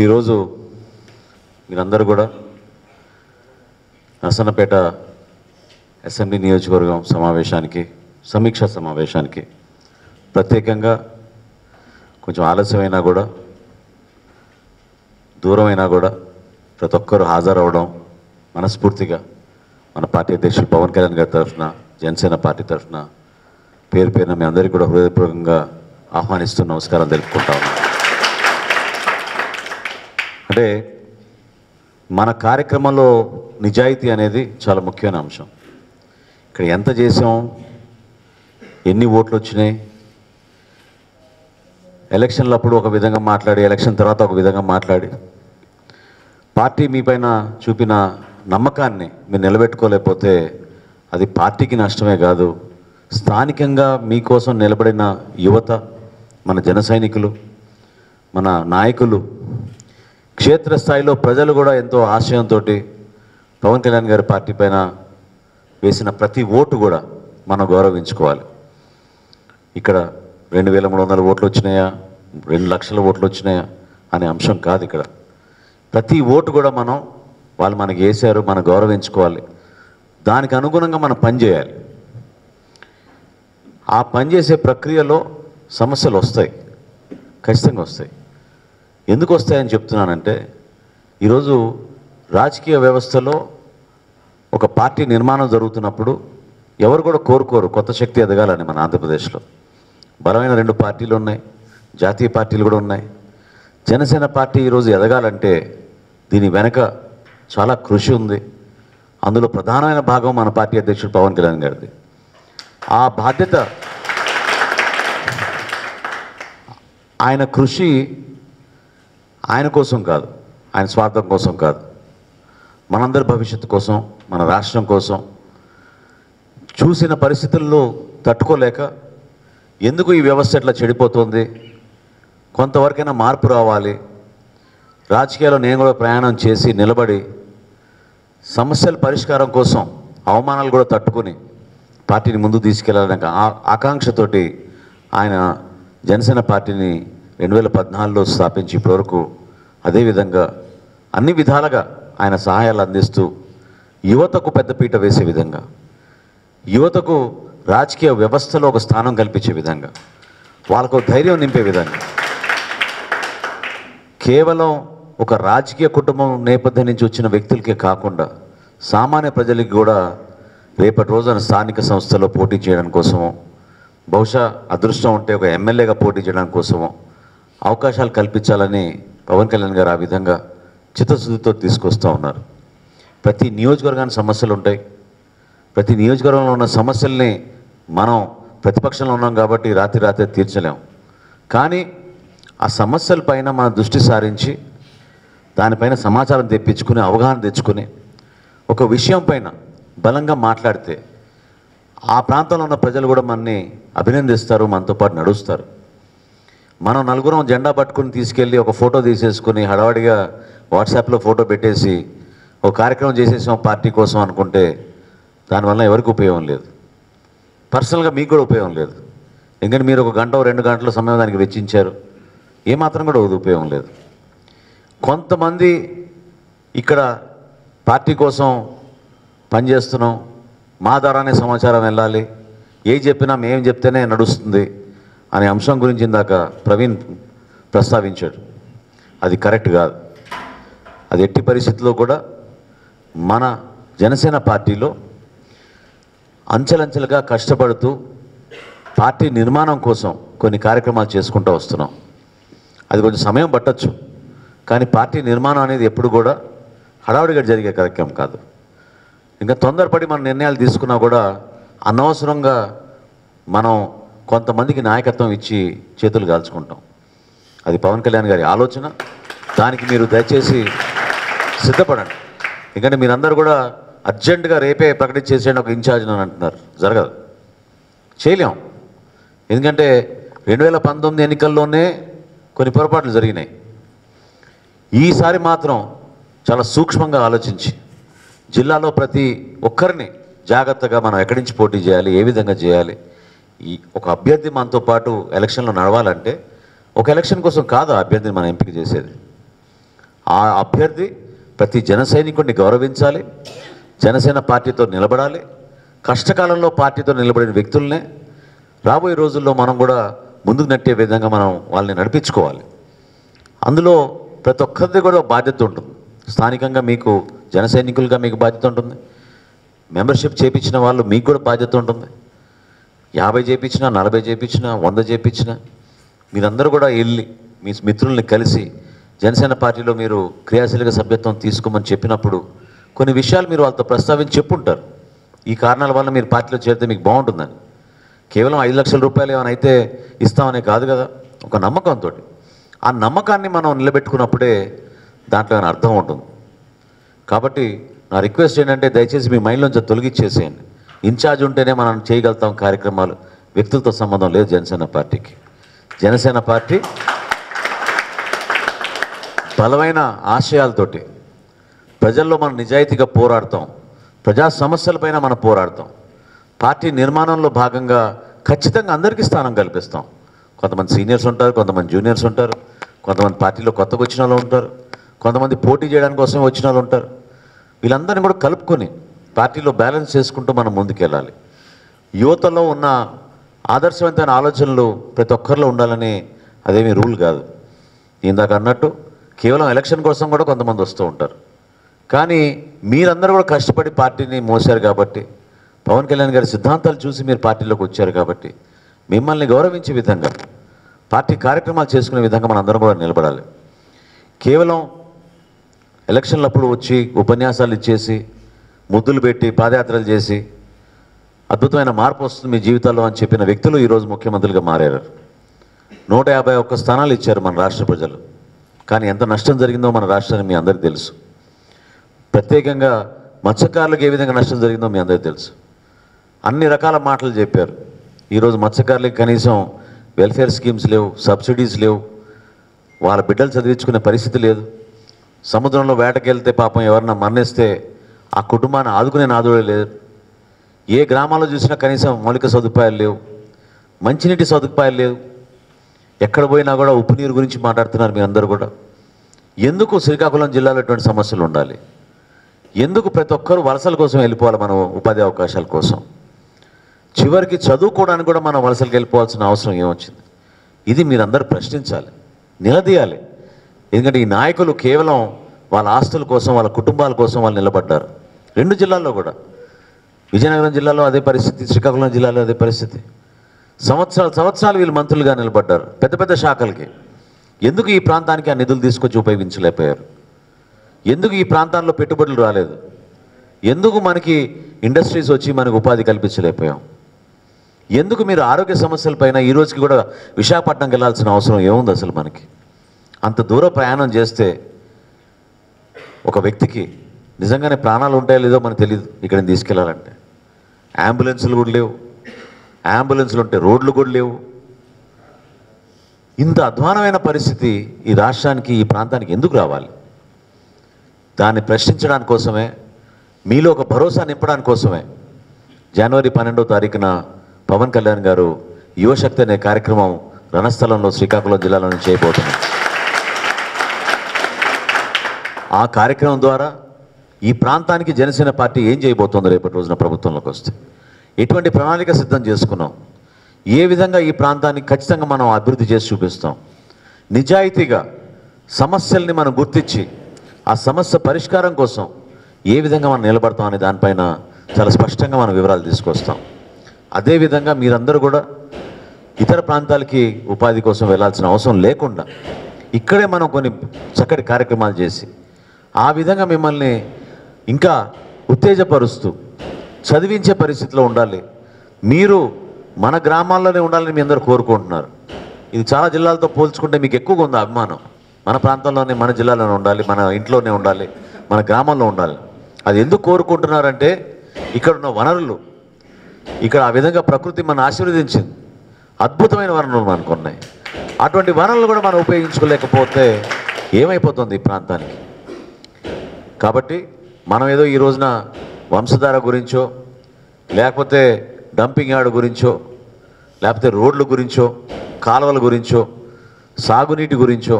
ఈరోజు మీరందరూ కూడా నరసన్నపేట అసెంబ్లీ నియోజకవర్గం సమావేశానికి సమీక్షా సమావేశానికి ప్రత్యేకంగా కొంచెం ఆలస్యమైనా కూడా దూరమైనా కూడా ప్రతి ఒక్కరూ హాజరవడం మనస్ఫూర్తిగా మన పార్టీ అధ్యక్షులు పవన్ కళ్యాణ్ గారి తరఫున జనసేన పార్టీ తరఫున పేరు పేరున మీ అందరికీ కూడా హృదయపూర్వకంగా ఆహ్వానిస్తూ నమస్కారం తెలుపుకుంటా ఉన్నాను. అంటే మన కార్యక్రమంలో నిజాయితీ అనేది చాలా ముఖ్యమైన అంశం. ఇక్కడ ఎంత చేసాం, ఎన్ని ఓట్లు వచ్చినాయి, ఎలక్షన్లప్పుడు ఒక విధంగా మాట్లాడి ఎలక్షన్ తర్వాత ఒక విధంగా మాట్లాడి పార్టీ మీ పైన చూపిన నమ్మకాన్ని మీరు నిలబెట్టుకోలేకపోతే అది పార్టీకి నష్టమే కాదు, స్థానికంగా మీకోసం నిలబడిన యువత, మన జన సైనికులు, మన నాయకులు, క్షేత్రస్థాయిలో ప్రజలు కూడా ఎంతో ఆశయంతో పవన్ కళ్యాణ్ గారి పార్టీ పైన వేసిన ప్రతి ఓటు కూడా మనం గౌరవించుకోవాలి. ఇక్కడ 2300 ఓట్లు వచ్చినాయా, 2 లక్షల ఓట్లు వచ్చినాయా అనే అంశం కాదు. ఇక్కడ ప్రతి ఓటు కూడా వాళ్ళు మనకి వేశారు, మనం గౌరవించుకోవాలి. దానికి అనుగుణంగా మనం పనిచేయాలి. ఆ పనిచేసే ప్రక్రియలో సమస్యలు వస్తాయి, ఖచ్చితంగా వస్తాయి. ఎందుకు వస్తాయని చెప్తున్నానంటే, ఈరోజు రాజకీయ వ్యవస్థలో ఒక పార్టీ నిర్మాణం జరుగుతున్నప్పుడు ఎవరు కూడా కోరుకోరు కొత్త శక్తి ఎదగాలని. మన ఆంధ్రప్రదేశ్లో బలమైన 2 పార్టీలు ఉన్నాయి, జాతీయ పార్టీలు కూడా ఉన్నాయి. జనసేన పార్టీ ఈరోజు ఎదగాలంటే దీని వెనక చాలా కృషి ఉంది. అందులో ప్రధానమైన భాగం మన పార్టీ అధ్యక్షుడు పవన్ కళ్యాణ్ గారిది. ఆ బాధ్యత, ఆయన కృషి ఆయన కోసం కాదు, ఆయన స్వార్థం కోసం కాదు, మనందరి భవిష్యత్తు కోసం, మన రాష్ట్రం కోసం. చూసిన పరిస్థితుల్లో తట్టుకోలేక ఎందుకు ఈ వ్యవస్థ ఇట్లా చెడిపోతుంది, కొంతవరకైనా మార్పు రావాలి, రాజకీయాల్లో నేను కూడా ప్రయాణం చేసి నిలబడి సమస్యల పరిష్కారం కోసం అవమానాలు కూడా తట్టుకుని పార్టీని ముందుకు తీసుకెళ్లాలనే ఆకాంక్షతోటి ఆయన జనసేన పార్టీని 2014లో స్థాపించి ఇప్పటివరకు అదేవిధంగా అన్ని విధాలుగా ఆయన సహాయాలు అందిస్తూ యువతకు పెద్దపీట వేసే విధంగా, యువతకు రాజకీయ వ్యవస్థలో ఒక స్థానం కల్పించే విధంగా, వాళ్ళకు ధైర్యం నింపే విధంగా, కేవలం ఒక రాజకీయ కుటుంబం నేపథ్యం నుంచి వచ్చిన వ్యక్తులకే కాకుండా సామాన్య ప్రజలకి కూడా రేపటి రోజున స్థానిక సంస్థలో పోటీ చేయడం కోసమో, బహుశా అదృష్టం ఉంటే ఒక ఎమ్మెల్యేగా పోటీ చేయడం కోసమో అవకాశాలు కల్పించాలని పవన్ కళ్యాణ్ గారు ఆ విధంగా చిత్తశుద్ధితో తీసుకొస్తూ ఉన్నారు. ప్రతి నియోజకవర్గానికి సమస్యలు ఉంటాయి. ప్రతి నియోజకవర్గంలో ఉన్న సమస్యల్ని మనం ప్రతిపక్షంలో ఉన్నాం కాబట్టి రాత్రి తీర్చలేము. కానీ ఆ సమస్యలపైన మన దృష్టి సారించి దానిపైన సమాచారం తెప్పించుకుని అవగాహన తెచ్చుకుని ఒక విషయం పైన బలంగా మాట్లాడితే ఆ ప్రాంతంలో ఉన్న ప్రజలు కూడా మనని అభినందిస్తారు, మనతో పాటు నడుస్తారు. మనం నలుగురం జెండా పట్టుకుని తీసుకెళ్ళి ఒక ఫోటో తీసేసుకుని హడావడిగా వాట్సాప్లో ఫోటో పెట్టేసి ఒక కార్యక్రమం చేసేసాం పార్టీ కోసం అనుకుంటే దానివల్ల ఎవరికి ఉపయోగం లేదు. పర్సనల్గా మీకు కూడా ఉపయోగం లేదు. ఎందుకంటే మీరు 1 గంట 2 గంటల సమయం దానికి వెచ్చించారు, ఏమాత్రం కూడా ఉపయోగం లేదు. కొంతమంది ఇక్కడ పార్టీ కోసం పనిచేస్తున్నాం, మా ద్వారానే సమాచారం వెళ్ళాలి, ఏం చెప్పినా మేము చెప్తేనే నడుస్తుంది అనే అంశం గురించి ఇందాక ప్రవీణ్ ప్రస్తావించాడు. అది కరెక్ట్ కాదు. అది ఎట్టి పరిస్థితుల్లో కూడా మన జనసేన పార్టీలో అంచెలంచెలుగా కష్టపడుతూ పార్టీ నిర్మాణం కోసం కొన్ని కార్యక్రమాలు చేసుకుంటూ వస్తున్నాం. అది కొంచెం సమయం పట్టచ్చు, కానీ పార్టీ నిర్మాణం అనేది ఎప్పుడు కూడా హడావుడిగా జరిగే కార్యక్రమం కాదు. ఇంకా తొందరపడి మన నిర్ణయాలు తీసుకున్నా కూడా అనవసరంగా మనం కొంతమందికి నాయకత్వం ఇచ్చి చేతులు కాల్చుకుంటాం. అది పవన్ కళ్యాణ్ గారి ఆలోచన. దానికి మీరు దయచేసి సిద్ధపడండి. ఎందుకంటే మీరందరూ కూడా అర్జెంటుగా రేపే ప్రకటించేసేయండి ఒక ఇన్ఛార్జ్ అని అంటున్నారు. జరగదు, చేయలేం. ఎందుకంటే 2019 ఎన్నికల్లోనే కొన్ని పొరపాట్లు జరిగినాయి. ఈసారి మాత్రం చాలా సూక్ష్మంగా ఆలోచించి జిల్లాలో ప్రతి ఒక్కరిని జాగ్రత్తగా మనం ఎక్కడి నుంచి పోటీ చేయాలి, ఏ విధంగా చేయాలి, ఈ ఒక అభ్యర్థి మనతో పాటు ఎలక్షన్లో నడవాలంటే ఒక ఎలక్షన్ కోసం కాదు ఆ అభ్యర్థిని మనం ఎంపిక చేసేది. ఆ అభ్యర్థి ప్రతి జన సైనికుడిని గౌరవించాలి, జనసేన పార్టీతో నిలబడాలి. కష్టకాలంలో పార్టీతో నిలబడిన వ్యక్తులనే రాబోయే రోజుల్లో మనం కూడా ముందుకు నెట్టే విధంగా మనం వాళ్ళని నడిపించుకోవాలి. అందులో ప్రతి ఒక్కరిది కూడా బాధ్యత ఉంటుంది. స్థానికంగా మీకు జన సైనికులుగా మీకు బాధ్యత ఉంటుంది, మెంబర్షిప్ చేయించిన వాళ్ళు మీకు కూడా బాధ్యత ఉంటుంది. 50 చేయించినా, 40 చేయించినా, 100 చేయించినా మీరందరూ కూడా వెళ్ళి మీ మిత్రుల్ని కలిసి జనసేన పార్టీలో మీరు క్రియాశీలక సభ్యత్వం తీసుకోమని చెప్పినప్పుడు కొన్ని విషయాలు మీరు వాళ్ళతో ప్రస్తావించి చెప్పుంటారు. ఈ కారణాల వల్ల మీరు పార్టీలో చేరితే మీకు బాగుంటుందని. కేవలం 5 లక్షల రూపాయలు ఏమైనా అయితే ఇస్తామనే కాదు కదా, ఒక నమ్మకంతో. ఆ నమ్మకాన్ని మనం నిలబెట్టుకున్నప్పుడే దాంట్లో ఏమైనా అర్థం ఉంటుంది. కాబట్టి నా రిక్వెస్ట్ ఏంటంటే దయచేసి మీ మైండ్లోంచి తొలగిచ్చేసేయండి. ఇన్ఛార్జ్ ఉంటేనే మనం చేయగలుగుతాం కార్యక్రమాలు, వ్యక్తులతో సంబంధం లేదు జనసేన పార్టీకి. జనసేన పార్టీ బలమైన ఆశయాలతోటి ప్రజల్లో మనం నిజాయితీగా పోరాడతాం, ప్రజా సమస్యలపైన మనం పోరాడతాం. పార్టీ నిర్మాణంలో భాగంగా ఖచ్చితంగా అందరికీ స్థానం కల్పిస్తాం. కొంతమంది సీనియర్స్ ఉంటారు, కొంతమంది జూనియర్స్ ఉంటారు, కొంతమంది పార్టీలో కొత్తగా వచ్చిన వాళ్ళు ఉంటారు, కొంతమంది పోటీ చేయడానికి కోసం వచ్చిన వాళ్ళు ఉంటారు. వీళ్ళందరినీ కూడా కలుపుకొని పార్టీలో బ్యాలెన్స్ చేసుకుంటూ మనం ముందుకెళ్ళాలి. యువతలో ఉన్న ఆదర్శవంతమైన ఆలోచనలు ప్రతి ఒక్కరిలో ఉండాలని అదేమీ రూల్ కాదు. ఇందాక అన్నట్టు కేవలం ఎలక్షన్ కోసం కూడా కొంతమంది వస్తూ ఉంటారు. కానీ మీరందరూ కూడా కష్టపడి పార్టీని మోసారు కాబట్టి, పవన్ కళ్యాణ్ గారి సిద్ధాంతాలు చూసి మీరు పార్టీలోకి వచ్చారు కాబట్టి మిమ్మల్ని గౌరవించే విధంగా, పార్టీ కార్యక్రమాలు చేసుకునే విధంగా మన అందరం కూడా నిలబడాలి. కేవలం ఎలక్షన్లప్పుడు వచ్చి ఉపన్యాసాలు ఇచ్చేసి ముద్దులు పెట్టి పాదయాత్రలు చేసి అద్భుతమైన మార్పు వస్తుంది మీ జీవితాల్లో అని చెప్పిన వ్యక్తులు ఈరోజు ముఖ్యమంత్రులుగా మారారు. 151 స్థానాలు ఇచ్చారు మన రాష్ట్ర ప్రజలు. కానీ ఎంత నష్టం జరిగిందో మన రాష్ట్రానికి మీ అందరికీ తెలుసు. ప్రత్యేకంగా మత్స్యకారులకు ఏ విధంగా నష్టం జరిగిందో మీ అందరికీ తెలుసు. అన్ని రకాల మాటలు చెప్పారు. ఈరోజు మత్స్యకారులకి కనీసం వెల్ఫేర్ స్కీమ్స్ లేవు, సబ్సిడీస్ లేవు, వాళ్ళ బిడ్డలు చదివించుకునే పరిస్థితి లేదు. సముద్రంలో వేటకెళ్తే పాపం ఎవరన్నా మరణిస్తే ఆ కుటుంబాన్ని ఆదుకునే నాదుడే లేదు. ఏ గ్రామాల్లో చూసినా కనీసం మౌలిక సదుపాయాలు లేవు, మంచినీటి సదుపాయాలు లేవు. ఎక్కడ పోయినా కూడా ఉప్పు నీరు గురించి మాట్లాడుతున్నారు మీ అందరూ కూడా. ఎందుకు శ్రీకాకుళం జిల్లాలో ఇటువంటి సమస్యలు ఉండాలి? ఎందుకు ప్రతి ఒక్కరూ వలసల కోసం వెళ్ళిపోవాలి మనం ఉపాధి అవకాశాల కోసం? చివరికి చదువుకోవడానికి కూడా మనం వలసలకు వెళ్ళిపోవాల్సిన అవసరం ఏమొచ్చింది? ఇది మీరందరూ ప్రశ్నించాలి, నిలదీయాలి. ఎందుకంటే ఈ నాయకులు కేవలం వాళ్ళ ఆస్తుల కోసం, వాళ్ళ కుటుంబాల కోసం వాళ్ళు నిలబడ్డారు. 2 జిల్లాల్లో కూడా, విజయనగరం జిల్లాలో అదే పరిస్థితి, శ్రీకాకుళం జిల్లాలో అదే పరిస్థితి. సంవత్సరాలు వీళ్ళు మంత్రులుగా నిలబడ్డారు పెద్ద పెద్ద శాఖలకి. ఎందుకు ఈ ప్రాంతానికి ఆ నిధులు తీసుకొచ్చి ఉపయోగించలేకపోయారు? ఎందుకు ఈ ప్రాంతాల్లో పెట్టుబడులు రాలేదు? ఎందుకు మనకి ఇండస్ట్రీస్ వచ్చి మనకు ఉపాధి కల్పించలేకపోయాం? ఎందుకు మీరు ఆరోగ్య సమస్యలపైన ఈ రోజుకి కూడా విశాఖపట్నంకి వెళ్ళాల్సిన అవసరం ఏముంది అసలు? మనకి అంత దూర ప్రయాణం చేస్తే ఒక వ్యక్తికి నిజంగానే ప్రాణాలు ఉంటాయో లేదో మనకు తెలియదు. ఇక్కడ తీసుకెళ్ళాలంటే అంబులెన్సులు కూడా లేవు, అంబులెన్సులు ఉంటే రోడ్లు కూడా లేవు. ఇంత అధ్వానమైన పరిస్థితి ఈ రాష్ట్రానికి, ఈ ప్రాంతానికి ఎందుకు రావాలి? దాన్ని ప్రశ్నించడానికి కోసమే, మీలో ఒక భరోసా నింపడానికి కోసమే జనవరి 12వ తారీఖున పవన్ కళ్యాణ్ గారు యువశక్తి అనే కార్యక్రమం రణస్థలంలో శ్రీకాకుళం జిల్లాలో నుంచి చేయబోతున్నారు. ఆ కార్యక్రమం ద్వారా ఈ ప్రాంతానికి జనసేన పార్టీ ఏం చేయబోతుందో రేపటి రోజున ప్రభుత్వంలోకి వస్తే, ఎటువంటి ప్రణాళిక సిద్ధం చేసుకున్నాం, ఏ విధంగా ఈ ప్రాంతాన్ని ఖచ్చితంగా మనం అభివృద్ధి చేసి చూపిస్తాం, నిజాయితీగా సమస్యల్ని మనం గుర్తించి ఆ సమస్య పరిష్కారం కోసం ఏ విధంగా మనం నిలబడతాం అనే దానిపైన చాలా స్పష్టంగా మనం వివరాలు తీసుకొస్తాం. అదేవిధంగా మీరందరూ కూడా ఇతర ప్రాంతాలకి ఉపాధి కోసం వెళ్ళాల్సిన అవసరం లేకుండా ఇక్కడే మనం కొన్ని చక్కటి కార్యక్రమాలు చేసి ఆ విధంగా మిమ్మల్ని ఇంకా ఉత్తేజపరుస్తూ చదివించే పరిస్థితిలో ఉండాలి. మీరు మన గ్రామాల్లోనే ఉండాలని మీ అందరూ కోరుకుంటున్నారు. ఇది చాలా జిల్లాలతో పోల్చుకుంటే మీకు ఎక్కువగా ఉంది అభిమానం. మన ప్రాంతంలోనే, మన జిల్లాలోనే ఉండాలి, మన ఇంట్లోనే ఉండాలి, మన గ్రామంలో ఉండాలి. అది ఎందుకు కోరుకుంటున్నారంటే ఇక్కడ ఉన్న వనరులు, ఇక్కడ ఆ విధంగా ప్రకృతి మనం ఆశీర్వదించింది, అద్భుతమైన వనరులు మనకు ఉన్నాయి. అటువంటి వనరులు కూడా మనం ఉపయోగించుకోలేకపోతే ఏమైపోతుంది ఈ ప్రాంతానికి? కాబట్టి మనం ఏదో ఈ రోజున వంశధార గురించో, లేకపోతే డంపింగ్ యార్డ్ గురించో, లేకపోతే రోడ్ల గురించో, కాలువల గురించో, సాగునీటి గురించో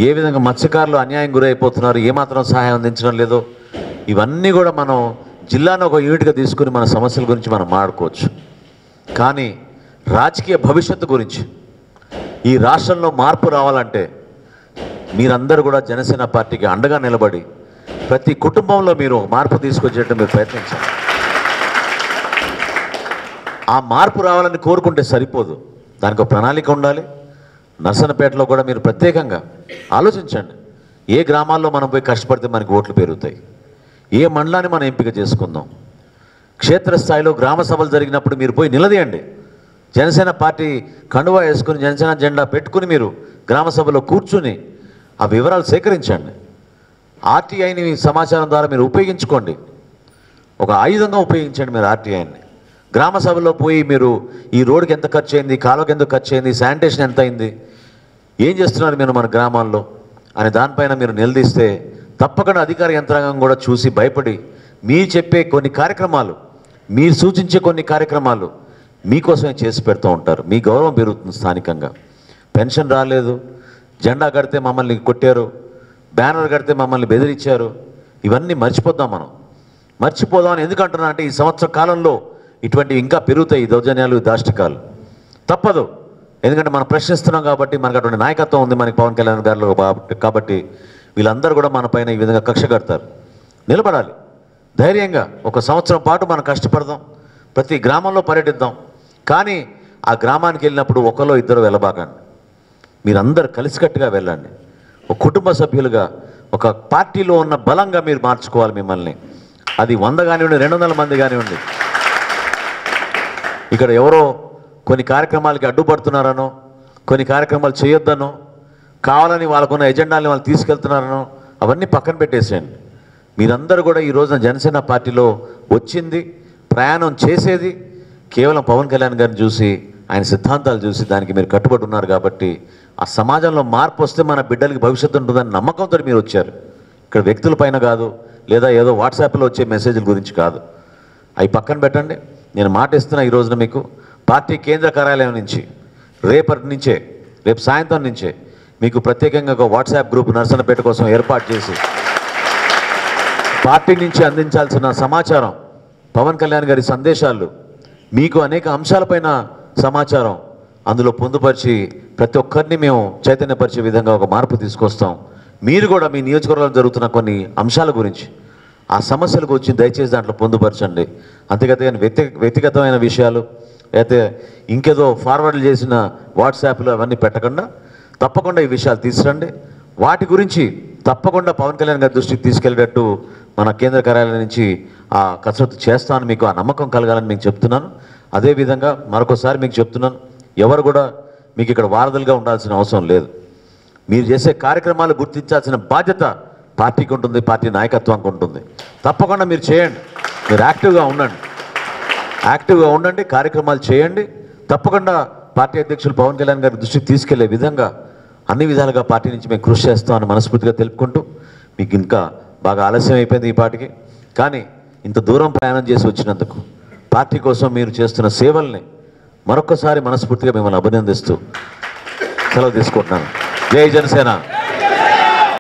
ఏ విధంగా మత్స్యకారులు అన్యాయం గురైపోతున్నారు, ఏమాత్రం సహాయం అందించడం లేదో, ఇవన్నీ కూడా మనం జిల్లాను ఒక యూనిట్గా తీసుకుని మన సమస్యల గురించి మనం మాట్లాడుకోవచ్చు. కానీ రాజకీయ భవిష్యత్తు గురించి, ఈ రాష్ట్రంలో మార్పు రావాలంటే మీరందరూ కూడా జనసేన పార్టీకి అండగా నిలబడి ప్రతి కుటుంబంలో మీరు మార్పు తీసుకొచ్చేటట్టు మీరు ప్రయత్నించాలి. ఆ మార్పు రావాలని కోరుకుంటే సరిపోదు, దానికి ఒక ప్రణాళిక ఉండాలి. నర్సన్నపేటలో కూడా మీరు ప్రత్యేకంగా ఆలోచించండి. ఏ గ్రామాల్లో మనం పోయి కష్టపడితే మనకి ఓట్లు పెరుగుతాయి, ఏ మండలాన్ని మనం ఎంపిక చేసుకుందాం. క్షేత్రస్థాయిలో గ్రామ సభలు జరిగినప్పుడు మీరు పోయి నిలదీయండి. జనసేన పార్టీ కండువా వేసుకుని జనసేన జెండా పెట్టుకుని మీరు గ్రామ సభలో కూర్చుని ఆ వివరాలు సేకరించండి. ఆర్టీఐని సమాచారం ద్వారా మీరు ఉపయోగించుకోండి, ఒక ఆయుధంగా ఉపయోగించండి మీరు ఆర్టీఐని. గ్రామ సభలో పోయి మీరు ఈ రోడ్డుకి ఎంత ఖర్చు అయింది, కాలువకి ఎంత ఖర్చు అయింది, శానిటేషన్ ఎంత అయింది, ఏం చేస్తున్నారు మీరు మన గ్రామాల్లో అని దానిపైన మీరు నిలదీస్తే తప్పకుండా అధికార యంత్రాంగం కూడా చూసి భయపడి మీరు చెప్పే కొన్ని కార్యక్రమాలు, మీరు సూచించే కొన్ని కార్యక్రమాలు మీకోసమే చేసి పెడుతూ ఉంటారు. మీ గౌరవం పెరుగుతుంది స్థానికంగా. పెన్షన్ రాలేదు, జెండా కడితే మమ్మల్ని కొట్టారు, బ్యానర్ కడితే మమ్మల్ని బెదిరించారు, ఇవన్నీ మర్చిపోద్దాం. మనం మర్చిపోదామని ఎందుకంటున్నా అంటే ఈ సంవత్సర కాలంలో ఇటువంటివి ఇంకా పెరుగుతాయి, దౌర్జన్యాలు, దాష్టికాలు. తప్పదు, ఎందుకంటే మనం ప్రశ్నిస్తున్నాం కాబట్టి, మనకు అటువంటి నాయకత్వం ఉంది మనకి పవన్ కళ్యాణ్ గారిలో కాబట్టి వీళ్ళందరూ కూడా మన పైన ఈ విధంగా కక్ష కడతారు. నిలబడాలి ధైర్యంగా. ఒక సంవత్సరం పాటు మనం కష్టపడదాం, ప్రతి గ్రామంలో పర్యటిద్దాం. కానీ ఆ గ్రామానికి వెళ్ళినప్పుడు ఒకలో ఇద్దరు వెళ్ళబాకండి, మీరందరూ కలిసికట్టుగా వెళ్ళండి. ఒక కుటుంబ సభ్యులుగా, ఒక పార్టీలో ఉన్న బలంగా మీరు మార్చుకోవాలి మిమ్మల్ని. అది 100 కానివ్వండి, 200 మంది కానివ్వండి. ఇక్కడ ఎవరో కొన్ని కార్యక్రమాలకి అడ్డుపడుతున్నారనో, కొన్ని కార్యక్రమాలు చేయొద్దనో, కావాలని వాళ్ళకున్న ఎజెండాలని వాళ్ళు తీసుకెళ్తున్నారనో అవన్నీ పక్కన పెట్టేసేయండి. మీరందరూ కూడా ఈ రోజున జనసేన పార్టీలో వచ్చింది, ప్రయాణం చేసేది కేవలం పవన్ కళ్యాణ్ గారిని చూసి, ఆయన సిద్ధాంతాలు చూసి దానికి మీరు కట్టుబడి ఉన్నారు. కాబట్టి ఆ సమాజంలో మార్పు వస్తే మన బిడ్డలకి భవిష్యత్తు ఉంటుందని నమ్మకంతో మీరు వచ్చారు. ఇక్కడ వ్యక్తుల పైన కాదు, లేదా ఏదో వాట్సాప్లో వచ్చే మెసేజ్ల గురించి కాదు. అవి పక్కన పెట్టండి. నేను మాట ఇస్తున్నా ఈ రోజున మీకు పార్టీ కేంద్ర కార్యాలయం నుంచి రేపు సాయంత్రం నుంచే మీకు ప్రత్యేకంగా ఒక వాట్సాప్ గ్రూప్ నర్సన్నపేట కోసం ఏర్పాటు చేసి పార్టీ నుంచి అందించాల్సిన సమాచారం, పవన్ కళ్యాణ్ గారి సందేశాలు, మీకు అనేక అంశాలపైన సమాచారం అందులో పొందుపరిచి ప్రతి ఒక్కరిని మేము చైతన్యపరిచే విధంగా ఒక మార్పు తీసుకొస్తాం. మీరు కూడా మీ నియోజకవర్గంలో జరుగుతున్న కొన్ని అంశాల గురించి, ఆ సమస్యలకు వచ్చి దయచేసి దాంట్లో పొందుపరచండి. అంతేకాని వ్యక్తిగతమైన విషయాలు అయితే ఇంకేదో ఫార్వర్డ్లు చేసిన వాట్సాప్లు అవన్నీ పెట్టకుండా తప్పకుండా ఈ విషయాలు తీసుకురండి. వాటి గురించి తప్పకుండా పవన్ కళ్యాణ్ గారి దృష్టికి తీసుకెళ్ళేటట్టు మన కేంద్ర కార్యాలయం నుంచి ఆ కసరత్తు చేస్తాను. మీకు ఆ నమ్మకం కలగాలని మీకు చెప్తున్నాను. అదేవిధంగా మరొకసారి మీకు చెప్తున్నాను, ఎవరు కూడా మీకు ఇక్కడ వారధులుగా ఉండాల్సిన అవసరం లేదు. మీరు చేసే కార్యక్రమాలు గుర్తించాల్సిన బాధ్యత పార్టీకి ఉంటుంది, పార్టీ నాయకత్వానికి ఉంటుంది. తప్పకుండా మీరు చేయండి, మీరు యాక్టివ్గా ఉండండి, కార్యక్రమాలు చేయండి. తప్పకుండా పార్టీ అధ్యక్షులు పవన్ కళ్యాణ్ గారి దృష్టికి తీసుకెళ్లే విధంగా అన్ని విధాలుగా పార్టీ నుంచి మేము కృషి చేస్తామని మనస్ఫూర్తిగా తెలుపుకుంటూ, మీకు ఇంకా బాగా ఆలస్యం అయిపోయింది ఈ పార్టీకి, కానీ ఇంత దూరం ప్రయాణం చేసి వచ్చినందుకు పార్టీ కోసం మీరు చేస్తున్న సేవల్ని మరొకసారి మనస్ఫూర్తిగా మిమ్మల్ని అభినందిస్తూ సెలవు తీసుకుంటున్నాను. జై జనసేన.